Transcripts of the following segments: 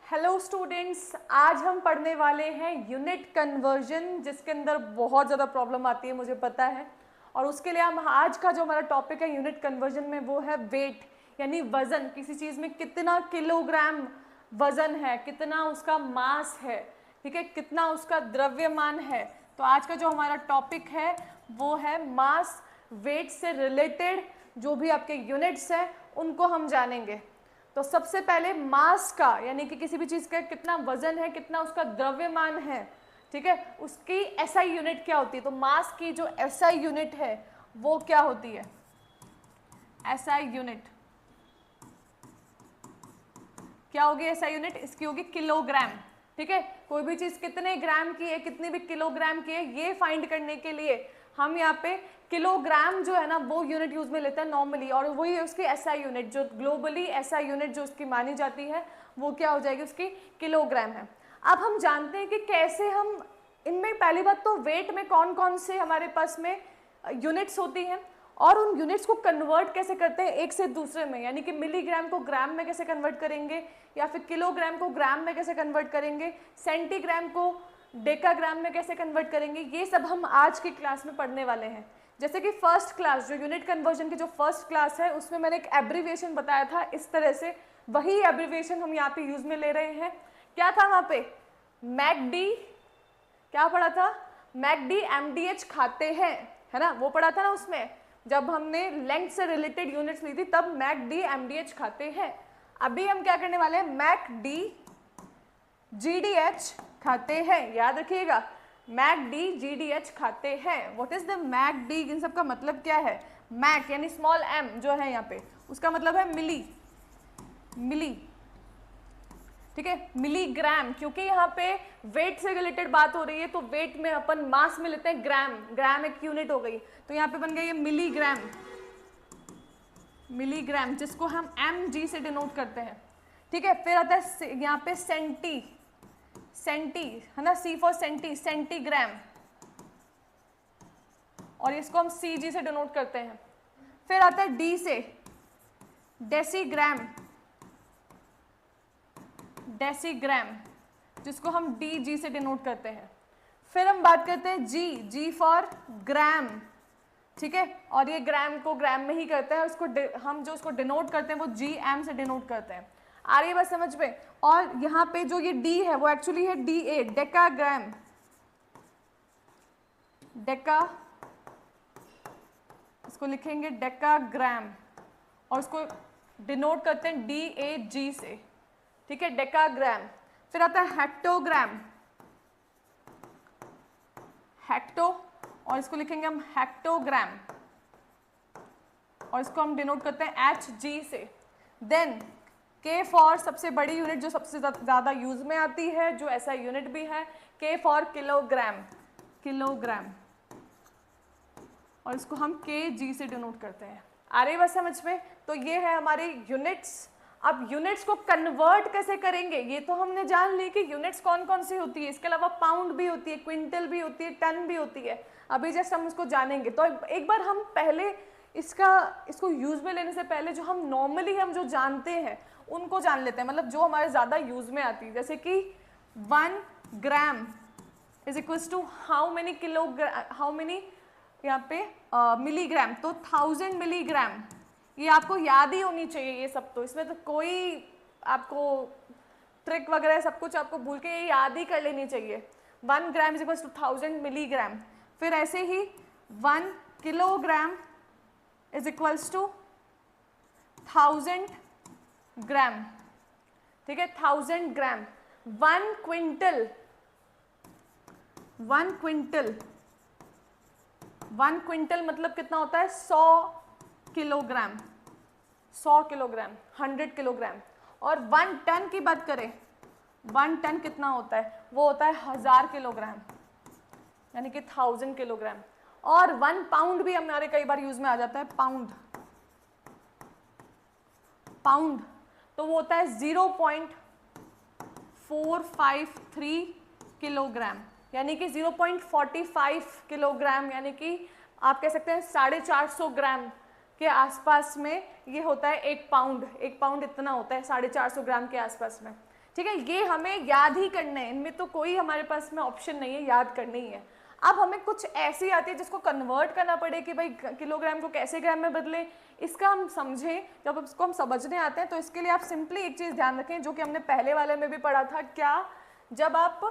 Hello students, आज हम पढ़ने वाले हैं यूनिट कन्वर्जन, जिसके अंदर बहुत ज़्यादा प्रॉब्लम आती है, मुझे पता है। और उसके लिए हम आज का जो हमारा टॉपिक है यूनिट कन्वर्जन में, वो है वेट, यानी वज़न। किसी चीज़ में कितना किलोग्राम वज़न है, कितना उसका मास है, ठीक है, कितना उसका द्रव्यमान है। तो आज का जो हमारा टॉपिक है वो है मास। वेट से रिलेटेड जो भी आपके यूनिट्स हैं उनको हम जानेंगे। तो सबसे पहले मास का, यानी कि किसी भी चीज़ का कितना वजन है, कितना उसका द्रव्यमान है, ठीक है, उसकी एसआई यूनिट क्या होती है। तो मास की जो एसआई यूनिट है वो क्या होती है? एसआई यूनिट क्या होगी? एसआई यूनिट इसकी होगी किलोग्राम। ठीक है, कोई भी चीज़ कितने ग्राम की है, कितनी भी किलोग्राम की है, ये फाइंड करने के लिए हम यहाँ पे किलोग्राम जो है ना वो यूनिट यूज में लेते हैं नॉर्मली, और वही है उसकी एसआई यूनिट। जो ग्लोबली एसआई यूनिट जो उसकी मानी जाती है वो क्या हो जाएगी? उसकी किलोग्राम है। अब हम जानते हैं कि कैसे हम इनमें, पहली बात तो वेट में कौन कौन से हमारे पास में यूनिट्स होती हैं, और उन यूनिट्स को कन्वर्ट कैसे करते हैं एक से दूसरे में, यानी कि मिलीग्राम को ग्राम में कैसे कन्वर्ट करेंगे, या फिर किलोग्राम को ग्राम में कैसे कन्वर्ट करेंगे, सेंटीग्राम को डेकाग्राम में कैसे कन्वर्ट करेंगे, ये सब हम आज की क्लास में पढ़ने वाले हैं। जैसे कि फर्स्ट क्लास, जो यूनिट कन्वर्जन की जो फर्स्ट क्लास है, उसमें मैंने एक एब्रीविएशन बताया था इस तरह से, वही एब्रीविएशन हम यहाँ पे यूज में ले रहे हैं। क्या था वहाँ पे? मैकडी, क्या पढ़ा था? मैकडी एमडीएच खाते हैं, है ना, वो पढ़ा था ना उसमें। जब हमने लेंथ से रिलेटेड यूनिट्स ली थी तब मैकडी एमडीएच खाते हैं। अभी हम क्या करने वाले हैं? मैकडी जीडीएच खाते हैं, याद रखिएगा, मैकडी जीडीएच खाते हैं। व्हाट इज द मैकडी? इन सब का मतलब क्या है? मैक यानी स्मॉल एम जो है यहाँ पे, उसका मतलब है मिली, मिली, ठीक है, मिलीग्राम। क्योंकि यहाँ पे वेट से रिलेटेड बात हो रही है तो वेट में अपन मास में लेते हैं ग्राम, ग्राम एक यूनिट हो गई, तो यहाँ पे बन गया ये मिलीग्राम, मिलीग्राम, जिसको हम एम जी से डिनोट करते हैं। ठीक है, फिर आता है यहाँ पे सेंटी, सेंटी है ना, सी फॉर सेंटी, सेंटीग्राम, और इसको हम सी जी से डिनोट करते हैं। फिर आता है डी से डेसीग्राम, डेसीग्राम, जिसको हम डी जी से डिनोट करते हैं। फिर हम बात करते हैं जी, जी फॉर ग्राम, ठीक है, और ये ग्राम को ग्राम में ही करते हैं, उसको हम जो उसको डिनोट करते हैं वो जी एम से डिनोट करते हैं। आ रही है बात समझ में? और यहाँ पे जो ये डी है वो एक्चुअली है डी ए, डेकाग्राम, डेका, इसको लिखेंगे डेकाग्राम, और उसको डिनोट करते हैं डी ए जी से, ठीक है, डेकाग्राम। फिर आता है हेक्टोग्राम, हेक्टो, और इसको लिखेंगे हम हेक्टोग्राम, और इसको हम डिनोट करते हैं एच जी से। देन के फॉर सबसे बड़ी यूनिट जो सबसे ज़्यादा यूज में आती है, जो ऐसा यूनिट भी है, के फॉर किलोग्राम, किलोग्राम, और इसको हम के जी से डिनोट करते हैं। आ रही बात समझ में? तो ये है हमारे यूनिट्स। अब यूनिट्स को कन्वर्ट कैसे करेंगे ये तो हमने जान ली कि यूनिट्स कौन कौन सी होती है। इसके अलावा पाउंड भी होती है, क्विंटल भी होती है, टन भी होती है। अभी जस्ट हम उसको जानेंगे। तो एक बार हम पहले इसको यूज में लेने से पहले जो हम नॉर्मली हम जो जानते हैं उनको जान लेते हैं, मतलब जो हमारे ज़्यादा यूज में आती है। जैसे कि 1 gram is equals to how many kilogram, how many यहाँ पे मिलीग्राम, तो 1000 मिलीग्राम। ये आपको याद ही होनी चाहिए ये सब, तो इसमें तो कोई आपको ट्रिक वगैरह सब कुछ आपको भूल के ये याद ही कर लेनी चाहिए। 1 gram is equals to 1000 milligram. फिर ऐसे ही 1 kilogram is equals to 1000 gram, ठीक है, 1000 ग्राम। 1 क्विंटल, 1 क्विंटल, 1 क्विंटल मतलब कितना होता है? 100 किलोग्राम, 100 किलोग्राम, 100 किलोग्राम। और 1 टन की बात करें, 1 टन कितना होता है? वो होता है 1000 किलोग्राम, यानी कि 1000 किलोग्राम। और 1 पाउंड भी हमारे कई बार यूज में आ जाता है, पाउंड, पाउंड, तो वो होता है 0.453 किलोग्राम, यानी कि 0.45 किलोग्राम, यानी कि आप कह सकते हैं 450 ग्राम के आसपास में ये होता है 1 पाउंड। 1 पाउंड इतना होता है 450 ग्राम के आसपास में, ठीक है, ये हमें याद ही करने हैं, इनमें तो कोई हमारे पास में ऑप्शन नहीं है, याद करनी ही है। अब हमें कुछ ऐसी आती है जिसको कन्वर्ट करना पड़े कि भाई किलोग्राम को कैसे ग्राम में बदले, इसका हम समझें, जब इसको हम समझने आते हैं तो इसके लिए आप सिंपली एक चीज़ ध्यान रखें जो कि हमने पहले वाले में भी पढ़ा था। क्या? जब आप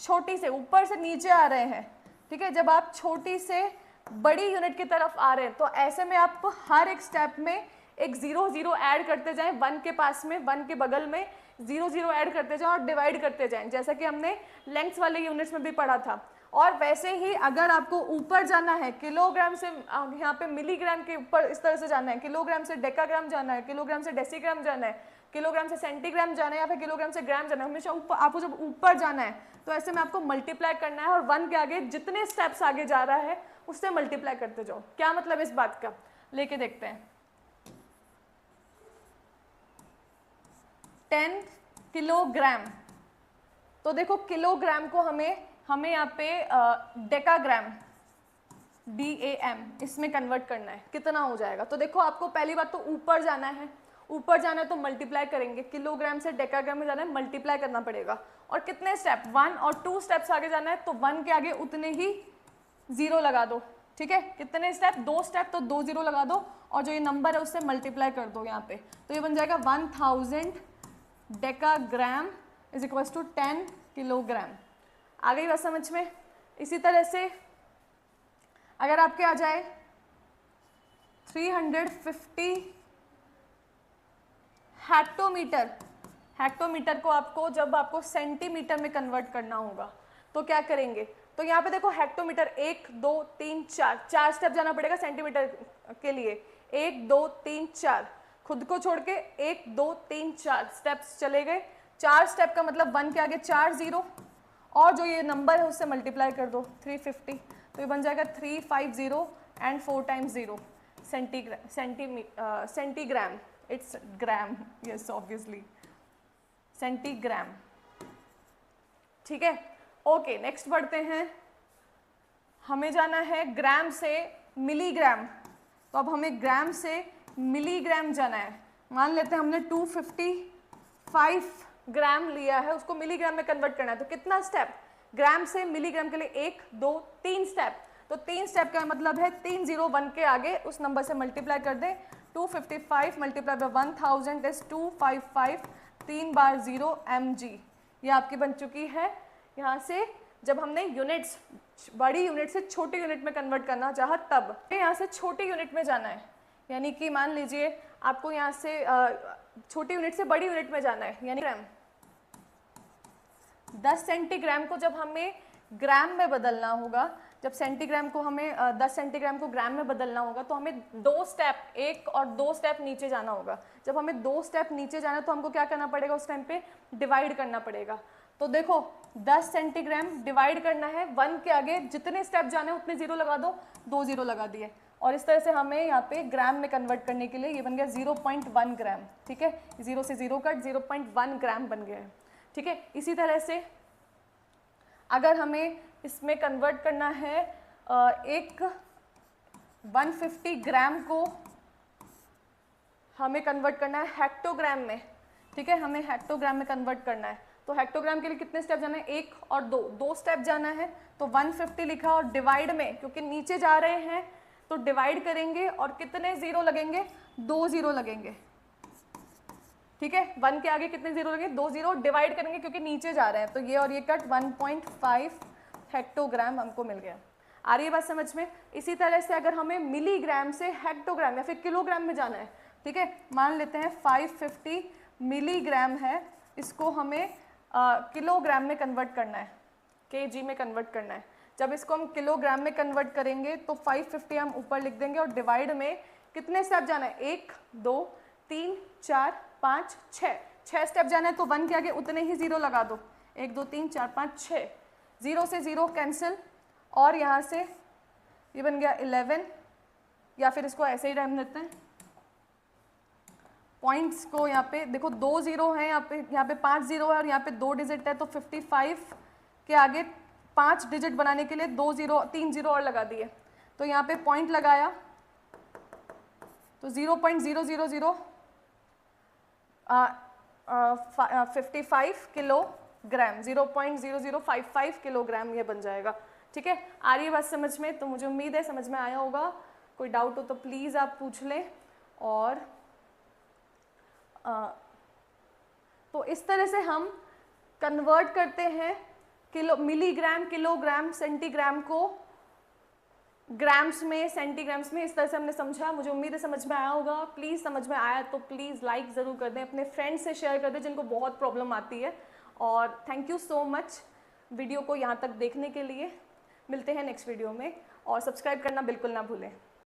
छोटी से ऊपर से नीचे आ रहे हैं, ठीक है, जब आप छोटी से बड़ी यूनिट की तरफ आ रहे हैं तो ऐसे में आप हर एक स्टेप में एक 0 0 ऐड करते जाएं, 1 के पास में, 1 के बगल में 0 0 ऐड करते जाएं और डिवाइड करते जाएं, जैसा कि हमने लेंथ्स वाले यूनिट्स में भी पढ़ा था। और वैसे ही अगर आपको ऊपर जाना है, किलोग्राम से यहाँ पे मिलीग्राम के ऊपर इस तरह से जाना है, किलोग्राम से डेकाग्राम जाना है, किलोग्राम से डेसीग्राम जाना है, किलोग्राम से सेंटीग्राम जाना है, या फिर किलोग्राम से ग्राम जाना है, हमेशा ऊपर आपको जब ऊपर जाना है तो ऐसे में आपको मल्टीप्लाई करना है और 1 के आगे जितने स्टेप्स आगे जा रहा है उससे मल्टीप्लाई करते जाओ। क्या मतलब इस बात का, लेके देखते हैं। 10 किलोग्राम, तो देखो किलोग्राम को हमें यहाँ पे डेकाग्राम DAM इसमें कन्वर्ट करना है, कितना हो जाएगा। तो देखो आपको पहली बात तो ऊपर जाना है, ऊपर जाना है तो मल्टीप्लाई करेंगे, किलोग्राम से डेकाग्राम में जाना है, मल्टीप्लाई करना पड़ेगा। और कितने स्टेप, 1 और 2 स्टेप्स आगे जाना है तो 1 के आगे उतने ही 0 लगा दो, ठीक है। कितने स्टेप, 2 स्टेप तो 2 0 लगा दो और जो ये नंबर है उससे मल्टीप्लाई कर दो यहाँ पे, तो ये बन जाएगा 1000 decagram is equal to 10 kilogram. आ गई बात समझ में। इसी तरह से अगर आपके आ जाए 350 हेक्टोमीटर, हेक्टोमीटर को आपको जब आपको सेंटीमीटर में कन्वर्ट करना होगा तो क्या करेंगे, तो यहाँ पे देखो हेक्टोमीटर 1 2 3 4 स्टेप जाना पड़ेगा सेंटीमीटर के लिए, 1 2 3 4, खुद को छोड़ के 1 2 3 4 स्टेप्स चले गए। 4 स्टेप का मतलब 1 के आगे 4 0 और जो ये नंबर है उससे मल्टीप्लाई कर दो 350, तो ये बन जाएगा 350 and 4 times 0 centigram, it's gram, yes obviously centigram, ठीक है। ओके नेक्स्ट बढ़ते हैं, हमें जाना है ग्राम से मिलीग्राम, तो अब हमें ग्राम से मिलीग्राम जाना है। मान लेते हैं हमने 255 ग्राम लिया है, उसको मिलीग्राम में कन्वर्ट करना है, तो कितना स्टेप, ग्राम से मिलीग्राम के लिए 1 2 3 स्टेप, तो 3 स्टेप का मतलब है 3 0 1 के आगे उस नंबर से मल्टीप्लाई कर दे, 255 multiply by 1000 is 255, 3 bar 0 mg, ये आपकी बन चुकी है। यहाँ से जब हमने यूनिट्स बड़ी यूनिट से छोटी यूनिट में कन्वर्ट करना चाहा तब यहाँ से छोटी यूनिट में जाना है, यानी कि मान लीजिए आपको यहाँ से छोटी यूनिट से बड़ी यूनिट में जाना है, यानी ग्राम। 10 सेंटीग्राम को जब हमें ग्राम में बदलना होगा, जब सेंटीग्राम को हमें 10 सेंटीग्राम को ग्राम में बदलना होगा तो हमें 2 स्टेप, 1 और 2 स्टेप नीचे जाना होगा। जब हमें 2 स्टेप नीचे जाना है तो हमको क्या करना पड़ेगा, उस टाइम पे डिवाइड करना पड़ेगा। तो देखो 10 सेंटीग्राम डिवाइड करना है, 1 के आगे जितने स्टेप जाने उतने 0 लगा दो, 2 0 लगा दिए, और इस तरह से हमें यहाँ पे ग्राम में कन्वर्ट करने के लिए ये बन गया 0.1 ग्राम, ठीक है, 0 से 0 कट 0.1 ग्राम बन गया है, ठीक है। इसी तरह से अगर हमें इसमें कन्वर्ट करना है एक 150 ग्राम को हमें कन्वर्ट करना है हेक्टोग्राम में, ठीक है, हमें हेक्टोग्राम में कन्वर्ट करना है, तो हेक्टोग्राम के लिए कितने स्टेप जाना है, 1 और 2 स्टेप जाना है, तो 150 लिखा और डिवाइड में, क्योंकि नीचे जा रहे हैं तो डिवाइड करेंगे और कितने 0 लगेंगे, 2 0 लगेंगे, ठीक है। 1 के आगे कितने 0 लगेंगे, 2 0, डिवाइड करेंगे क्योंकि नीचे जा रहे हैं, तो ये और ये कट 1.5 हेक्टोग्राम हमको मिल गया। आ रही है बात समझ में। इसी तरह से अगर हमें मिलीग्राम से हेक्टोग्राम या फिर किलोग्राम में जाना है, ठीक है, मान लेते हैं 550 मिलीग्राम है, इसको हमें किलोग्राम में कन्वर्ट करना है, केजी में कन्वर्ट करना है। जब इसको हम किलोग्राम में कन्वर्ट करेंगे तो 550 हम ऊपर लिख देंगे और डिवाइड में कितने स्टेप जाना है, 1 2 3 4 5 6 स्टेप जाना है, तो 1 के आगे उतने ही 0 लगा दो, 1 2 3 4 5 6, 0 से 0 कैंसिल, और यहाँ से ये बन गया 11, या फिर इसको ऐसे ही रख देते हैं, पॉइंट्स को यहाँ पे देखो 2 0 है, यहाँ पे 5 0 है और यहाँ पे 2 डिजिट है, तो 55 के आगे 5 डिजिट बनाने के लिए 2 0 3 0 और लगा दिए, तो यहाँ पे पॉइंट लगाया तो 0.000 55 किलोग्राम, 0.0055 किलोग्राम ये बन जाएगा। ठीक है, आ रही है बात समझ में? तो मुझे उम्मीद है समझ में आया होगा। कोई डाउट हो तो प्लीज़ आप पूछ लें। और तो इस तरह से हम कन्वर्ट करते हैं मिलीग्राम, किलोग्राम, सेंटीग्राम को ग्राम्स में, सेंटीग्राम्स में। इस तरह से हमने समझा। मुझे उम्मीद है समझ में आया होगा। प्लीज़ समझ में आया तो प्लीज़ लाइक ज़रूर कर दें, अपने फ्रेंड्स से शेयर कर दें जिनको बहुत प्रॉब्लम आती है। और thank you so much video को यहाँ तक देखने के लिए। मिलते हैं नेक्स्ट वीडियो में, और सब्सक्राइब करना बिल्कुल ना भूलें।